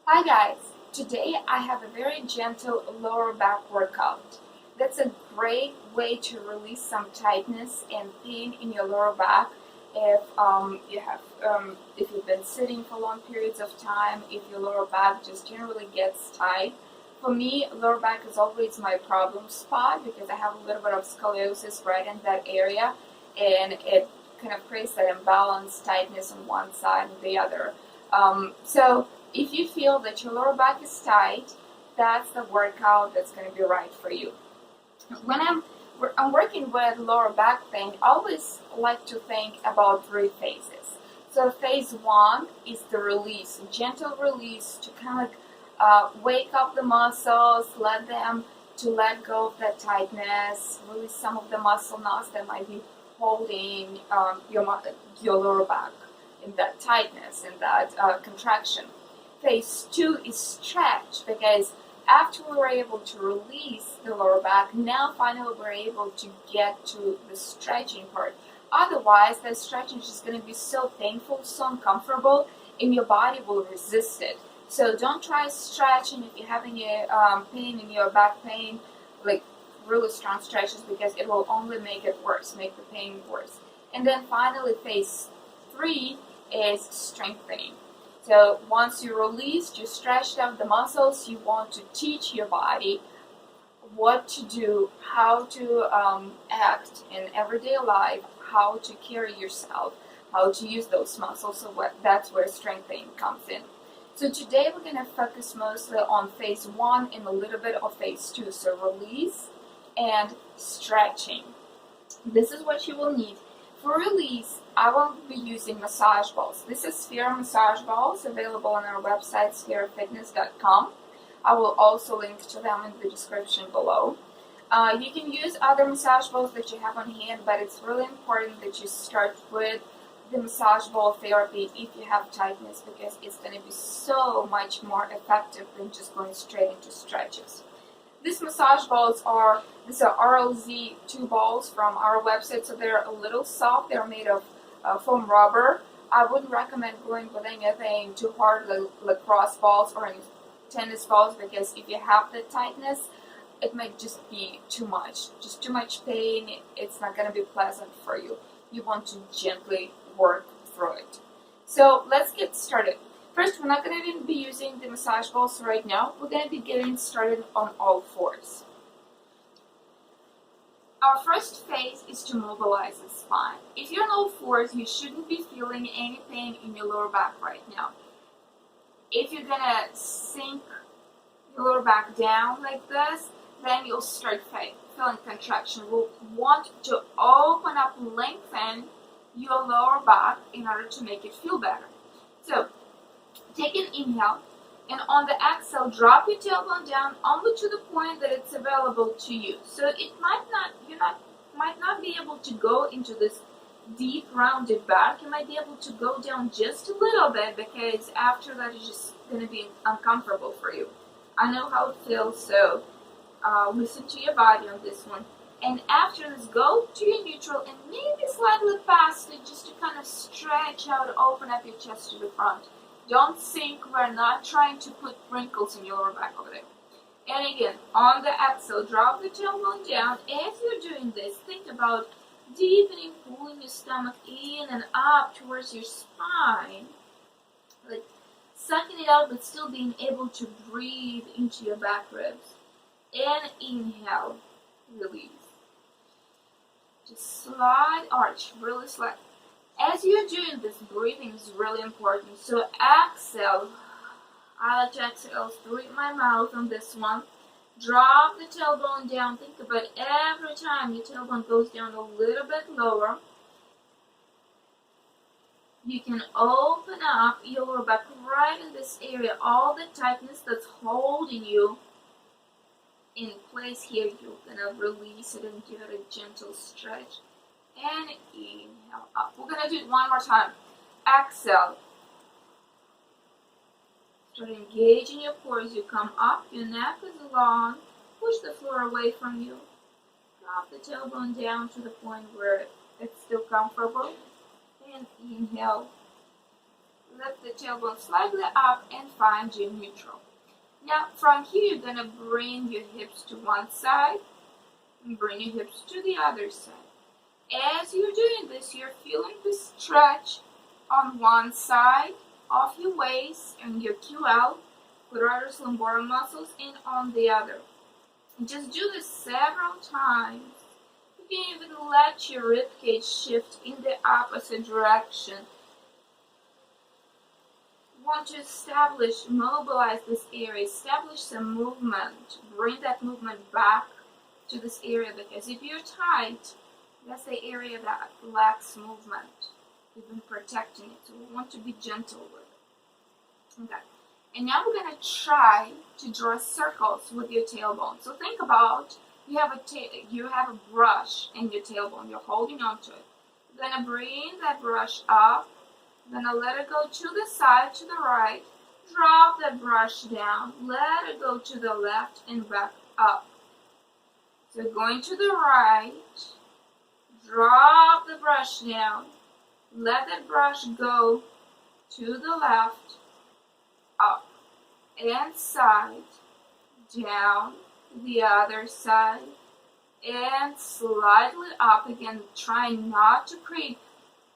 Hi guys, today I have a very gentle lower back workout. That's a great way to release some tightness and pain in your lower back if you've been sitting for long periods of time, if your lower back just generally gets tight. For me, lower back is always my problem spot because I have a little bit of scoliosis right in that area, and it kind of creates that imbalance, tightness on one side and the other. So if you feel that your lower back is tight, that's the workout that's going to be right for you. When I'm working with lower back pain, I always like to think about three phases. So phase one is the release, gentle release to kind of wake up the muscles, let go of that tightness, release some of the muscle knots that might be holding your lower back in that tightness, in that contraction. Phase two is stretch, because after we were able to release the lower back, now finally we're able to get to the stretching part. Otherwise, the stretching is just going to be so painful, so uncomfortable, and your body will resist it. So don't try stretching if you're having a pain in your back pain, like really strong stretches, because it will only make it worse, make the pain worse. And then finally, phase three is strengthening. So once you released, you stretched out the muscles, you want to teach your body what to do, how to act in everyday life, how to carry yourself, how to use those muscles. So that's where strengthening comes in. So today we're going to focus mostly on phase one and a little bit of phase two. So release and stretching. This is what you will need. For release, I will be using massage balls. This is sFera massage balls, available on our website, sferafitness.com. I will also link to them in the description below. You can use other massage balls that you have on hand, but it's really important that you start with the massage ball therapy if you have tightness, because it's going to be so much more effective than just going straight into stretches. These massage balls are RLZ 2 balls from our website, so they're a little soft. They're made of foam rubber. I wouldn't recommend going with anything too hard, like Lacrosse balls or any tennis balls, because if you have the tightness, it might just be too much pain. It's not going to be pleasant for you. You want to gently work through it. So let's get started. First, we're not going to even be using the massage balls right now. We're going to be getting started on all fours. Our first phase is to mobilize the spine. If you're on all fours, you shouldn't be feeling any pain in your lower back right now. If you're going to sink your lower back down like this, then you'll start feeling contraction. We'll want to open up, lengthen your lower back in order to make it feel better. So take an inhale, and on the exhale, drop your tailbone down only to the point that it's available to you. So you might not be able to go into this deep rounded back. You might be able to go down just a little bit, because after that it's just going to be uncomfortable for you. I know how it feels, so listen to your body on this one. And after this, go to your neutral and maybe slightly past it, just to kind of stretch out, open up your chest to the front. Don't sink. We're not trying to put wrinkles in your lower back over there. And again, on the exhale, drop the tailbone down. As you're doing this, think about deepening, pulling your stomach in and up towards your spine. Like sucking it out, but still being able to breathe into your back ribs. And inhale, release. Just slide, arch, really slide. As you're doing this, breathing is really important. So exhale. I like to exhale through my mouth on this one. Drop the tailbone down. Think about every time your tailbone goes down a little bit lower. You can open up your lower back right in this area. All the tightness that's holding you in place here, you're going to release it and give it a gentle stretch. And inhale up. We're going to do it one more time. Exhale. Start engaging your core as you come up. Your neck is long. Push the floor away from you. Drop the tailbone down to the point where it's still comfortable. And inhale. Lift the tailbone slightly up and find your neutral. Now from here you're going to bring your hips to one side and bring your hips to the other side. As you're doing this, you're feeling the stretch on one side of your waist and your QL, quadratus lumbar muscles, and on the other. And just do this several times. You can even let your ribcage shift in the opposite direction. You want to establish, mobilize this area, establish some movement. Bring that movement back to this area, because if you're tight, that's the area that lacks movement. We've been protecting it, so we want to be gentle with it. Okay. And now we're going to try to draw circles with your tailbone. So think about, you have a brush in your tailbone. You're holding onto it. You're going to bring that brush up. You're going to let it go to the side, to the right. Drop that brush down. Let it go to the left and back up. So going to the right. Drop the brush down. Let that brush go to the left, up, and side, down, the other side, and slightly up again. Trying not to create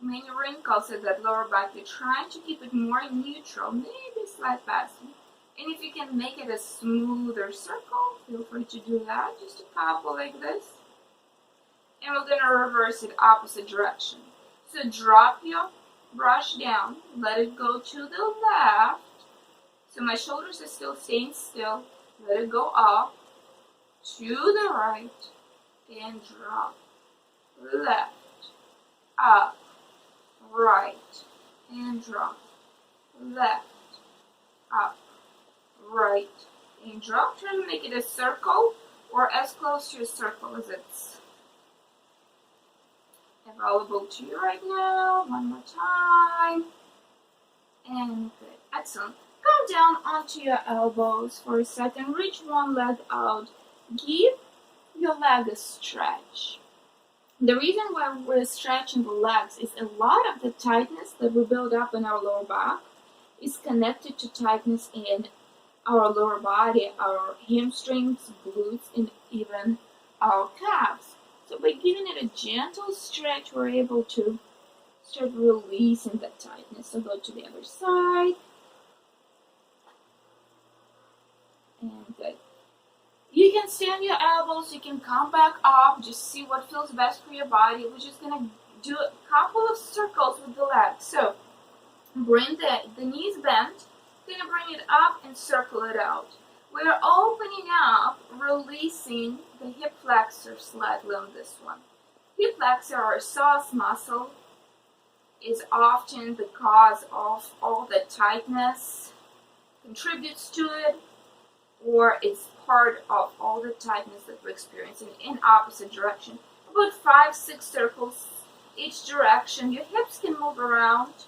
many wrinkles at that lower back. You're trying to keep it more neutral, maybe slight passing. And if you can make it a smoother circle, feel free to do that. Just a couple like this. And we're going to reverse it opposite direction. So drop your brush down, let it go to the left. So my shoulders are still staying still. Let it go up, to the right, and drop. Left, up, right, and drop. Left, up, right, and drop. Try to make it a circle, or as close to a circle as it's available to you right now. One more time. And good. Excellent. Come down onto your elbows for a second. Reach one leg out. Give your leg a stretch. The reason why we're stretching the legs is a lot of the tightness that we build up in our lower back is connected to tightness in our lower body, our hamstrings, glutes, and even our calves. So by giving it a gentle stretch, we're able to start releasing that tightness. So go to the other side. And good. You can stay on your elbows. You can come back up. Just see what feels best for your body. We're just going to do a couple of circles with the legs. So bring the knees bent. Going to bring it up and circle it out. We're opening up, releasing the hip flexor slightly on this one. Hip flexor, or psoas muscle, is often the cause of all the tightness, contributes to it, or it's part of all the tightness that we're experiencing in opposite direction. About 5-6 circles each direction. Your hips can move around.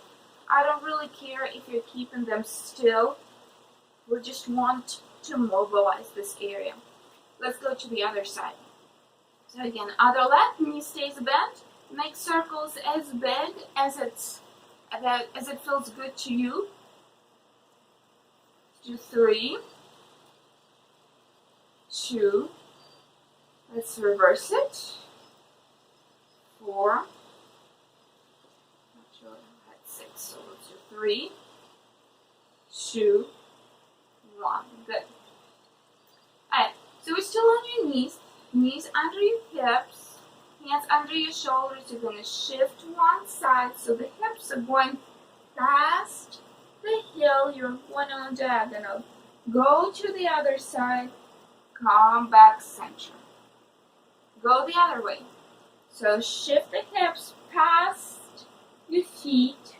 I don't really care if you're keeping them still. We just want to mobilize this area. Let's go to the other side. So again, other leg, knee stays bent. Make circles as big as it feels good to you. Do 3, 2. Let's reverse it. 4. Not sure I had 6, so let's do 3, 2, 1. Good. Alright, so we're still on your knees. Knees under your hips. Hands under your shoulders. You're going to shift one side so the hips are going past the heel. You're going on diagonal. Go to the other side. Come back center. Go the other way. So shift the hips past your feet.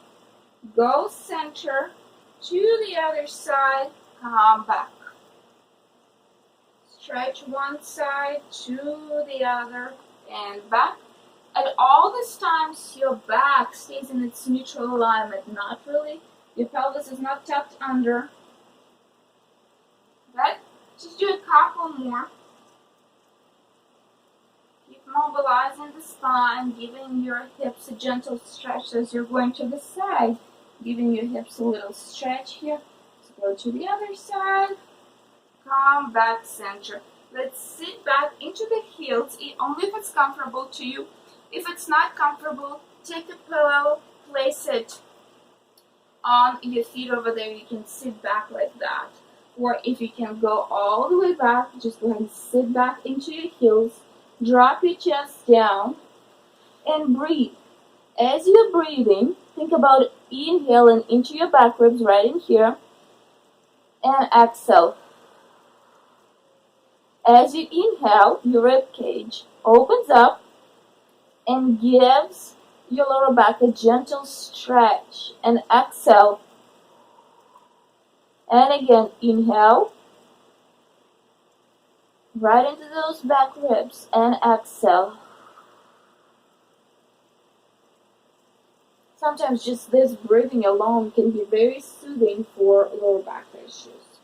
Go center to the other side. Come back. Stretch one side to the other and back. At all these times, your back stays in its neutral alignment. Not really. Your pelvis is not tucked under. Okay? Just do a couple more. Keep mobilizing the spine, giving your hips a gentle stretch as you're going to the side. Giving your hips a little stretch here. Let's go to the other side. Come back center. Let's sit back into the heels, only if it's comfortable to you. If it's not comfortable, take a pillow, place it on your feet over there. You can sit back like that. Or if you can go all the way back, just go ahead and sit back into your heels. Drop your chest down and breathe. As you're breathing, think about inhaling into your back ribs right in here. And exhale. As you inhale, your rib cage opens up and gives your lower back a gentle stretch. And exhale. And again, inhale. Right into those back ribs and exhale. Sometimes just this breathing alone can be very soothing for lower back issues.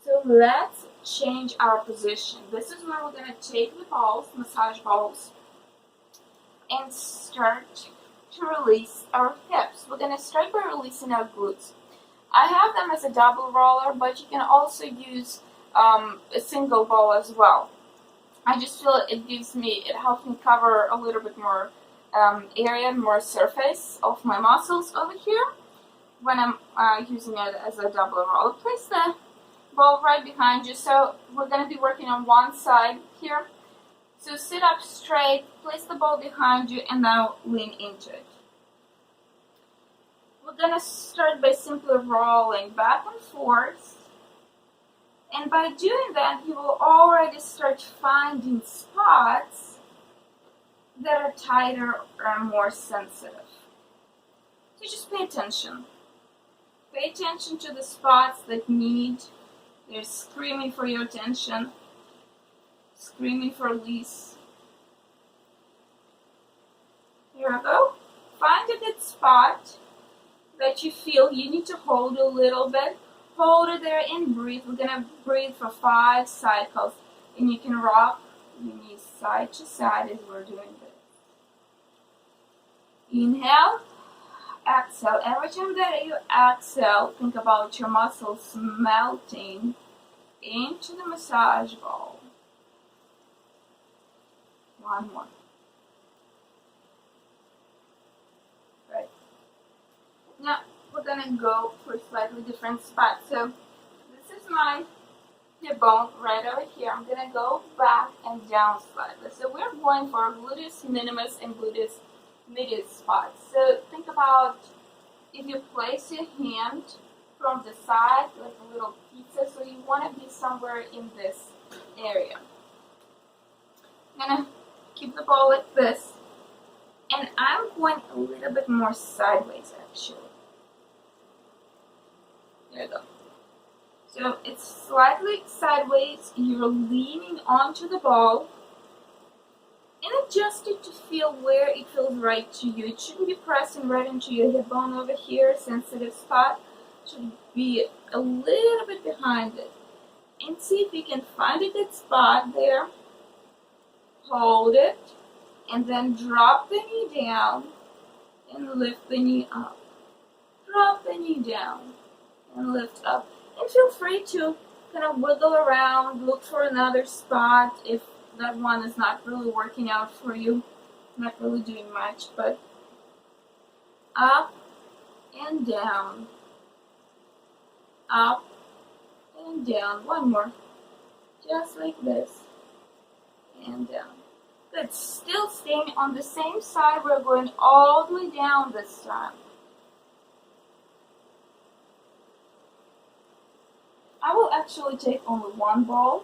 So let's change our position. This is where we're going to take the balls, massage balls, and start to release our hips. We're going to start by releasing our glutes. I have them as a double roller, but you can also use a single ball as well. I just feel it helps me cover a little bit more area, more surface of my muscles over here when I'm using it as a double roller. Place the ball right behind you. So we're going to be working on one side here. So sit up straight, place the ball behind you, and now lean into it. We're going to start by simply rolling back and forth. And by doing that, you will already start finding spots that are tighter or more sensitive. So just pay attention. Pay attention to the spots that they're screaming for your attention, screaming for release. Here we go. Find a good spot that you feel you need to hold a little bit. Hold it there and breathe. We're going to breathe for 5 cycles. And you can rock your knees side to side as we're doing this. Inhale, exhale. Every time that you exhale, think about your muscles melting into the massage ball. One more. Right. Now, we're going to go for a slightly different spot. So, this is my hip bone right over here. I'm going to go back and down slightly. So, we're going for gluteus minimus and gluteus medius spots. So, think about if you place your hand from the side, like a little pizza, so you want to be somewhere in this area. I'm going to keep the ball like this. And I'm going a little bit more sideways, actually. There you go. So it's slightly sideways. You're leaning onto the ball and adjust it to feel where it feels right to you. It shouldn't be pressing right into your hip bone over here, sensitive spot. It should be a little bit behind it. And see if you can find a good spot there. Hold it. And then drop the knee down and lift the knee up. Drop the knee down and lift up. And feel free to kind of wiggle around, look for another spot if that one is not really working out for you, not really doing much, but up and down, up and down. One more, just like this, and down. Good. Still staying on the same side. We're going all the way down this time. I will actually take only one ball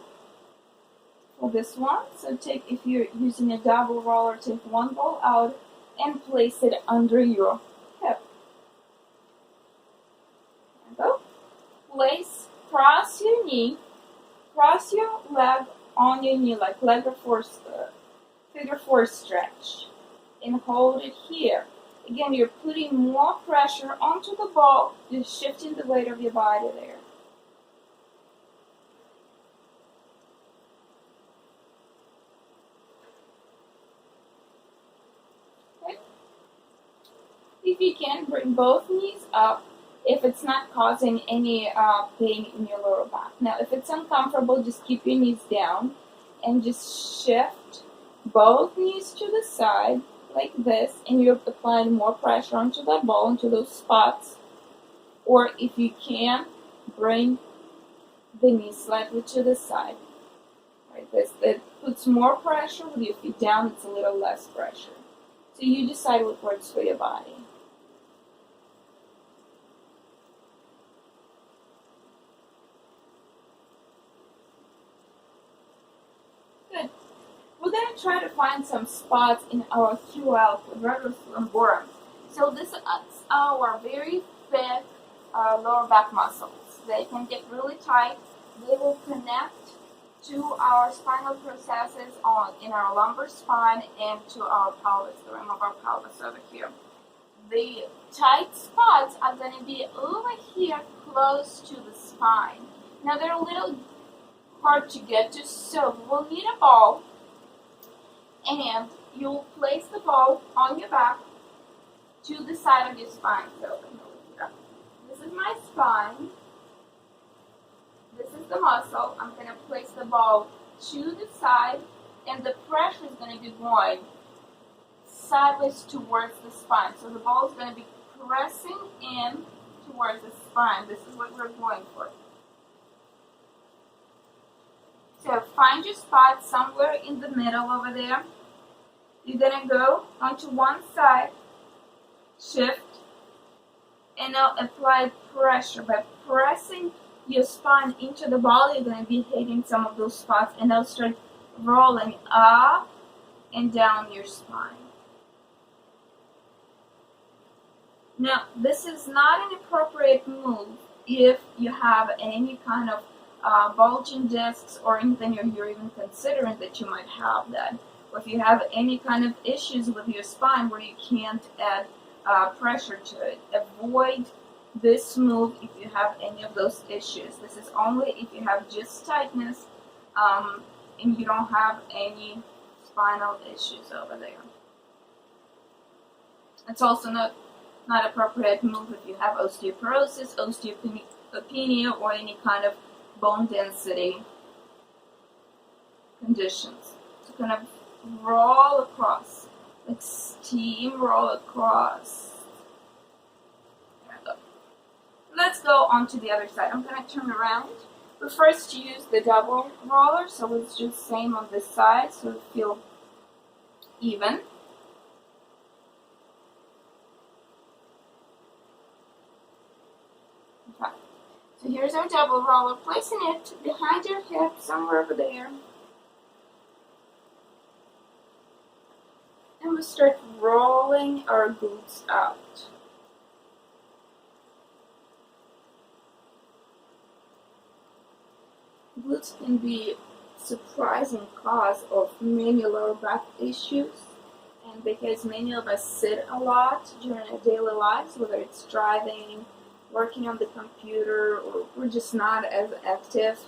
for this one. So if you're using a double roller, take one ball out and place it under your hip. There you go. Cross your knee, cross your leg on your knee like figure 4 stretch, and hold it here. Again, you're putting more pressure onto the ball, you're shifting the weight of your body there. Okay. If you can, bring both knees up if it's not causing any pain in your lower back. Now, if it's uncomfortable, just keep your knees down and just shift both knees to the side like this, and you're applying more pressure onto that ball, into those spots. Or if you can, bring the knees slightly to the side. Like this. It puts more pressure. With your feet down, it's a little less pressure. So you decide what works for your body. Good. We're going to try to find some spots in our QL, quadratus lumborum. So this is our very thick lower back muscles. They can get really tight. They will connect to our spinal processes in our lumbar spine and to our pelvis, the rim of our pelvis over here. The tight spots are going to be over here close to the spine. Now they're a little hard to get to, so we'll need a ball, and you'll place the ball on your back to the side of your spine. So this is my spine. This is the muscle. I'm going to place the ball to the side, and the pressure is going to be going sideways towards the spine. So the ball is going to be pressing in towards the spine. This is what we're going for. So find your spot somewhere in the middle over there. You're going to go onto one side, shift, and now apply pressure. By pressing your spine into the ball, you're going to be hitting some of those spots, and they'll start rolling up and down your spine. Now, this is not an appropriate move if you have any kind of bulging discs or anything, or you're even considering that you might have that. Or if you have any kind of issues with your spine where you can't add pressure to it, avoid this move if you have any of those issues. This is only if you have just tightness and you don't have any spinal issues over there. It's also not appropriate move if you have osteoporosis, osteopenia, or any kind of bone density conditions. So kind of roll across, like steamroll across. Let's go on to the other side. I'm going to turn around. But first use the double roller, so let's do the same on this side so it feels even. Okay. So here's our double roller, placing it behind your hip, somewhere over there. And we'll start rolling our glutes out. Glutes can be a surprising cause of many lower back issues, and because many of us sit a lot during our daily lives, whether it's driving, working on the computer, or we're just not as active,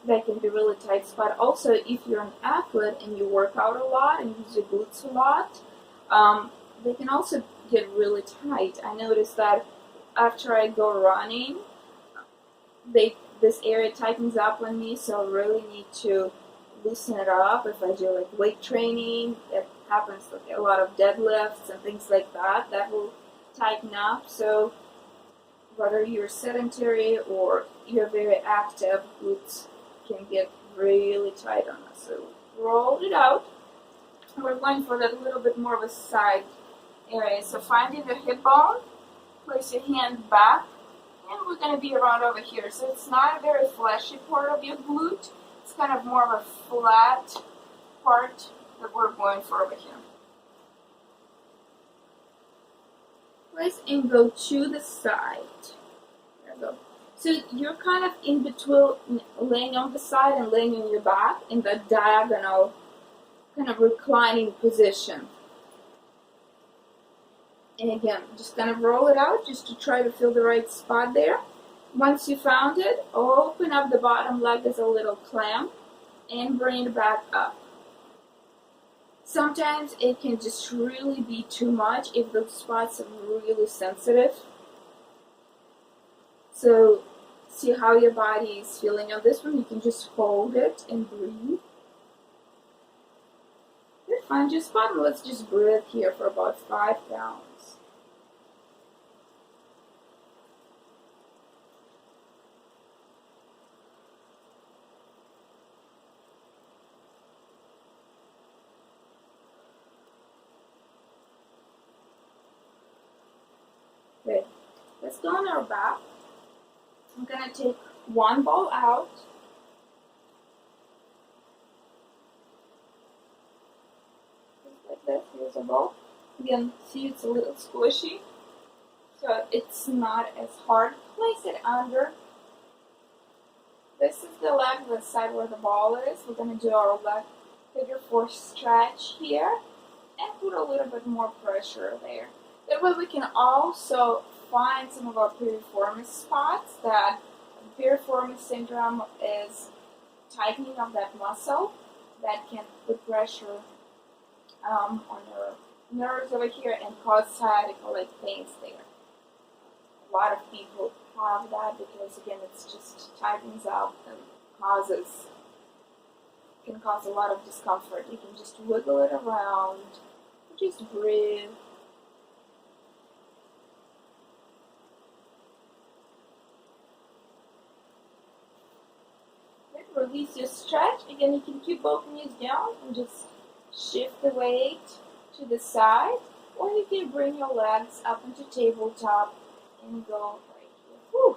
that can be really tight spot. Also, if you're an athlete and you work out a lot and use your glutes a lot, they can also get really tight. I noticed that after I go running, this area tightens up on me, so I really need to loosen it up. If I do like weight training, it happens like a lot of deadlifts and things like that, that will tighten up. So whether you're sedentary or you're very active, glutes can get really tight on us. So roll it out. We're going for that little bit more of a side area. So finding the hip bone, place your hand back, and we're going to be around over here. So it's not a very fleshy part of your glute. It's kind of more of a flat part that we're going for over here. Place and go to the side. There we go. So you're kind of in between laying on the side and laying on your back in the diagonal kind of reclining position. And again, just kind of roll it out just to try to feel the right spot there. Once you found it, open up the bottom leg as a little clamp and bring it back up. Sometimes it can just really be too much if those spots are really sensitive. So see how your body is feeling on this one. You can just hold it and breathe. Good, find your spot and let's just breathe here for about 5 counts. Good. Let's go on our back. I'm going to take one ball out. Just like this. Here's a ball. Again, see it's a little squishy, so it's not as hard. Place it under. This is the leg, the side where the ball is. We're going to do our leg figure 4 stretch here and put a little bit more pressure there. That way we can also find some of our piriformis spots. That piriformis syndrome is tightening of that muscle that can put pressure on your nerves over here and cause sciatica-like pains there. A lot of people have that because again it's just tightens up and can cause a lot of discomfort. You can just wiggle it around, just breathe. Release your stretch. Again, you can keep both knees down and just shift the weight to the side, or you can bring your legs up into tabletop and go right here. Whew.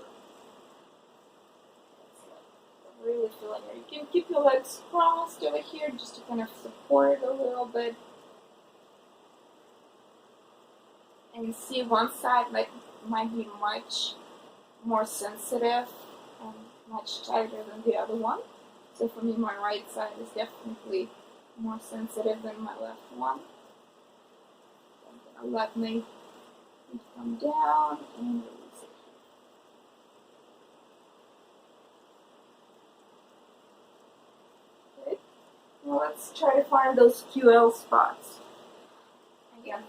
That's really feeling it. You can keep your legs crossed over here just to kind of support it a little bit. And see, one side might be much more sensitive and much tighter than the other one. So for me, my right side is definitely more sensitive than my left one. So I'm going to let my feet come down and release it. Okay. Now let's try to find those QL spots. Again,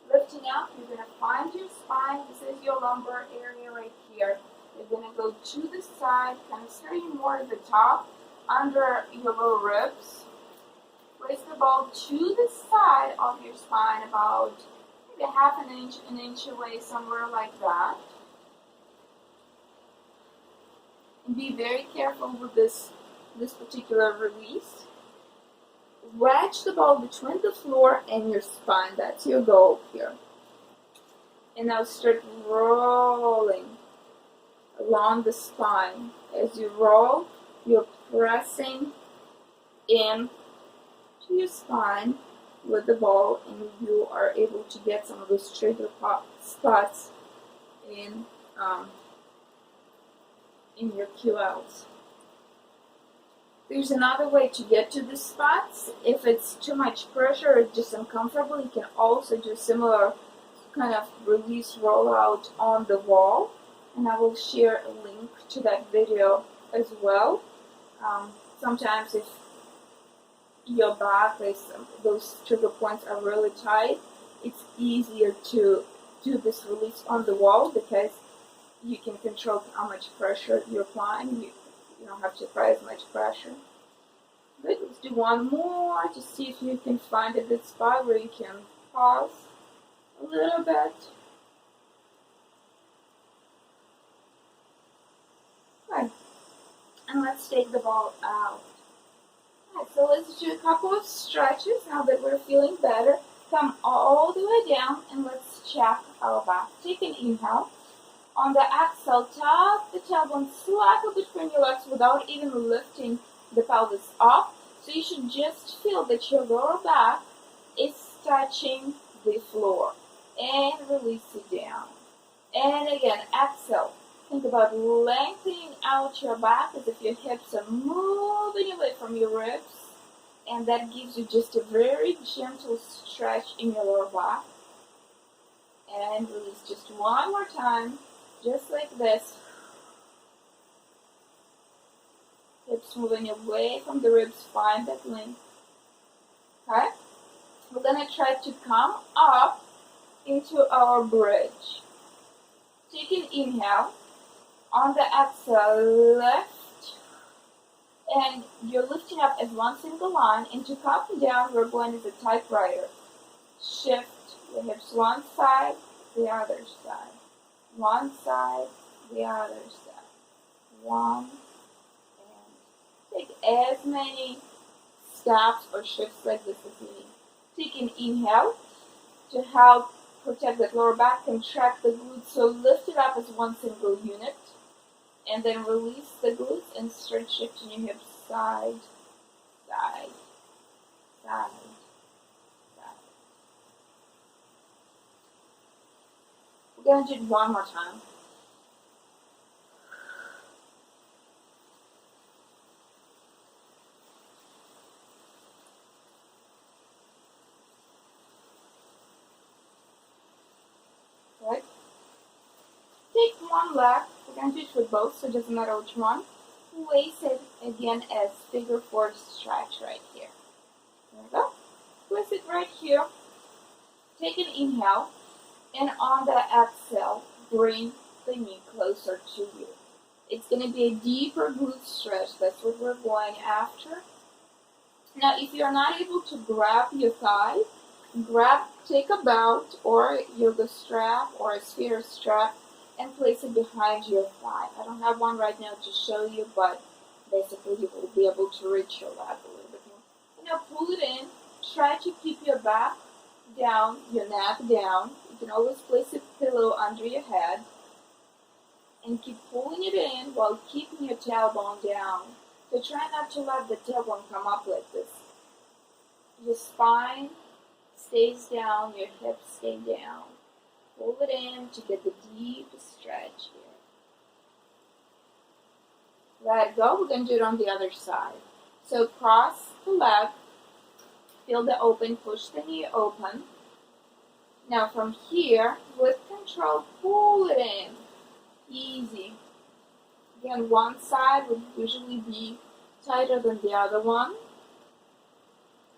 lifting up, you're going to find your spine. This is your lumbar area right here. You're going to go to the side, kind of starting more at the top, under your lower ribs. Place the ball to the side of your spine, about maybe half an inch away, somewhere like that. And be very careful with this particular release. Wedge the ball between the floor and your spine. That's your goal here. And now start rolling along the spine. As you roll, you're pressing in to your spine with the ball, and you are able to get some of those trigger spots in your QLs. There's another way to get to the spots. If it's too much pressure or just uncomfortable, you can also do similar kind of release rollout on the wall, and I will share a link to that video as well. Sometimes if your back is, those trigger points are really tight, it's easier to do this release on the wall because you can control how much pressure you're applying. You don't have to apply as much pressure. Good, let's do one more to see if you can find a good spot where you can pause a little bit. Good. And let's take the ball out. Alright, so let's do a couple of stretches now that we're feeling better. Come all the way down and let's check our back. Take an inhale. On the exhale, tuck the tailbone slightly between your legs without even lifting the pelvis up. So you should just feel that your lower back is touching the floor. And release it down. And again, exhale. Think about lengthening out your back as if your hips are moving away from your ribs. And that gives you just a very gentle stretch in your lower back. And release just one more time. Just like this. Hips moving away from the ribs, find that length. Okay? we're gonna try to come up into our bridge. Take an inhale. On the exhale, lift, and you're lifting up as one single line. And to come down, we're going as a typewriter. Shift the hips one side, the other side. One side, the other side. One, and take as many steps or shifts like this as you need. Take an inhale to help protect that lower back, contract the glutes, so lift it up as one single unit. And then release the glutes and start shifting your hips side, side, side, side. We're going to do it one more time. Right? Take one leg. We're going to do it with both, so it doesn't matter which one. Place it again as figure four stretch right here. There we go. Place it right here. Take an inhale, and on the exhale, bring the knee closer to you. It's going to be a deeper glute stretch. That's what we're going after. Now, if you're not able to grab your thigh, take a belt or yoga strap or a sFera strap and place it behind your thigh. I don't have one right now to show you, but basically you will be able to reach your leg a little bit more. And now pull it in. Try to keep your back down, your neck down. You can always place a pillow under your head. And keep pulling it in while keeping your tailbone down. So try not to let the tailbone come up like this. Your spine stays down, your hips stay down. Pull it in to get the deep stretch here. Let it go. We're going to do it on the other side. So cross the leg, feel the open, push the knee open. Now from here, with control, pull it in. Easy. Again, one side would usually be tighter than the other one.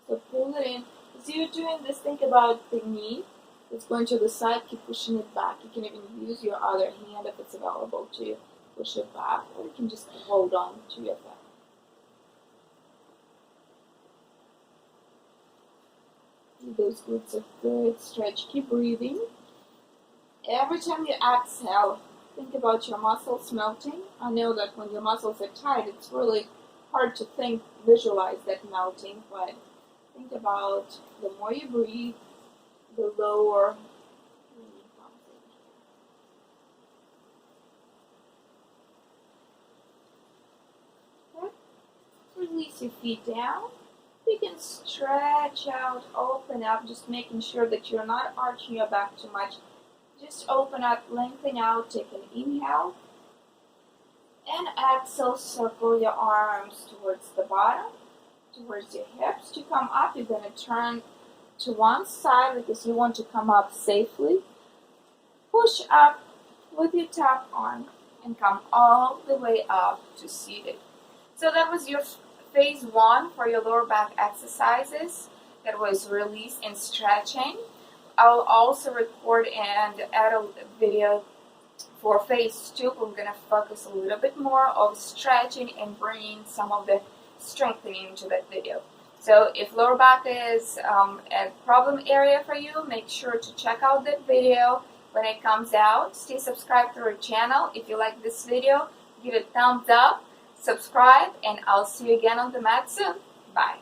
So pull it in. As you're doing this, think about the knee. It's going to the side, keep pushing it back. You can even use your other hand if it's available to push it back, or you can just hold on to your thigh. Those glutes are good. Stretch, keep breathing. Every time you exhale, think about your muscles melting. I know that when your muscles are tight, it's really hard to visualize that melting, but think about the more you breathe, the lower the knee comes in. Okay. Release your feet down. You can stretch out, open up, just making sure that you're not arching your back too much. Just open up, lengthen out, take an inhale. And exhale, circle your arms towards the bottom, towards your hips. To come up, you're going to turn to one side because you want to come up safely. Push up with your top arm and come all the way up to seated. So that was your phase one for your lower back exercises. That was release and stretching. I'll also record and add a video for phase two. We're going to focus a little bit more on stretching and bringing some of the strengthening into that video. So if lower back is a problem area for you, make sure to check out that video when it comes out. Stay subscribed to our channel. If you like this video, give it a thumbs up, subscribe, and I'll see you again on the mat soon. Bye.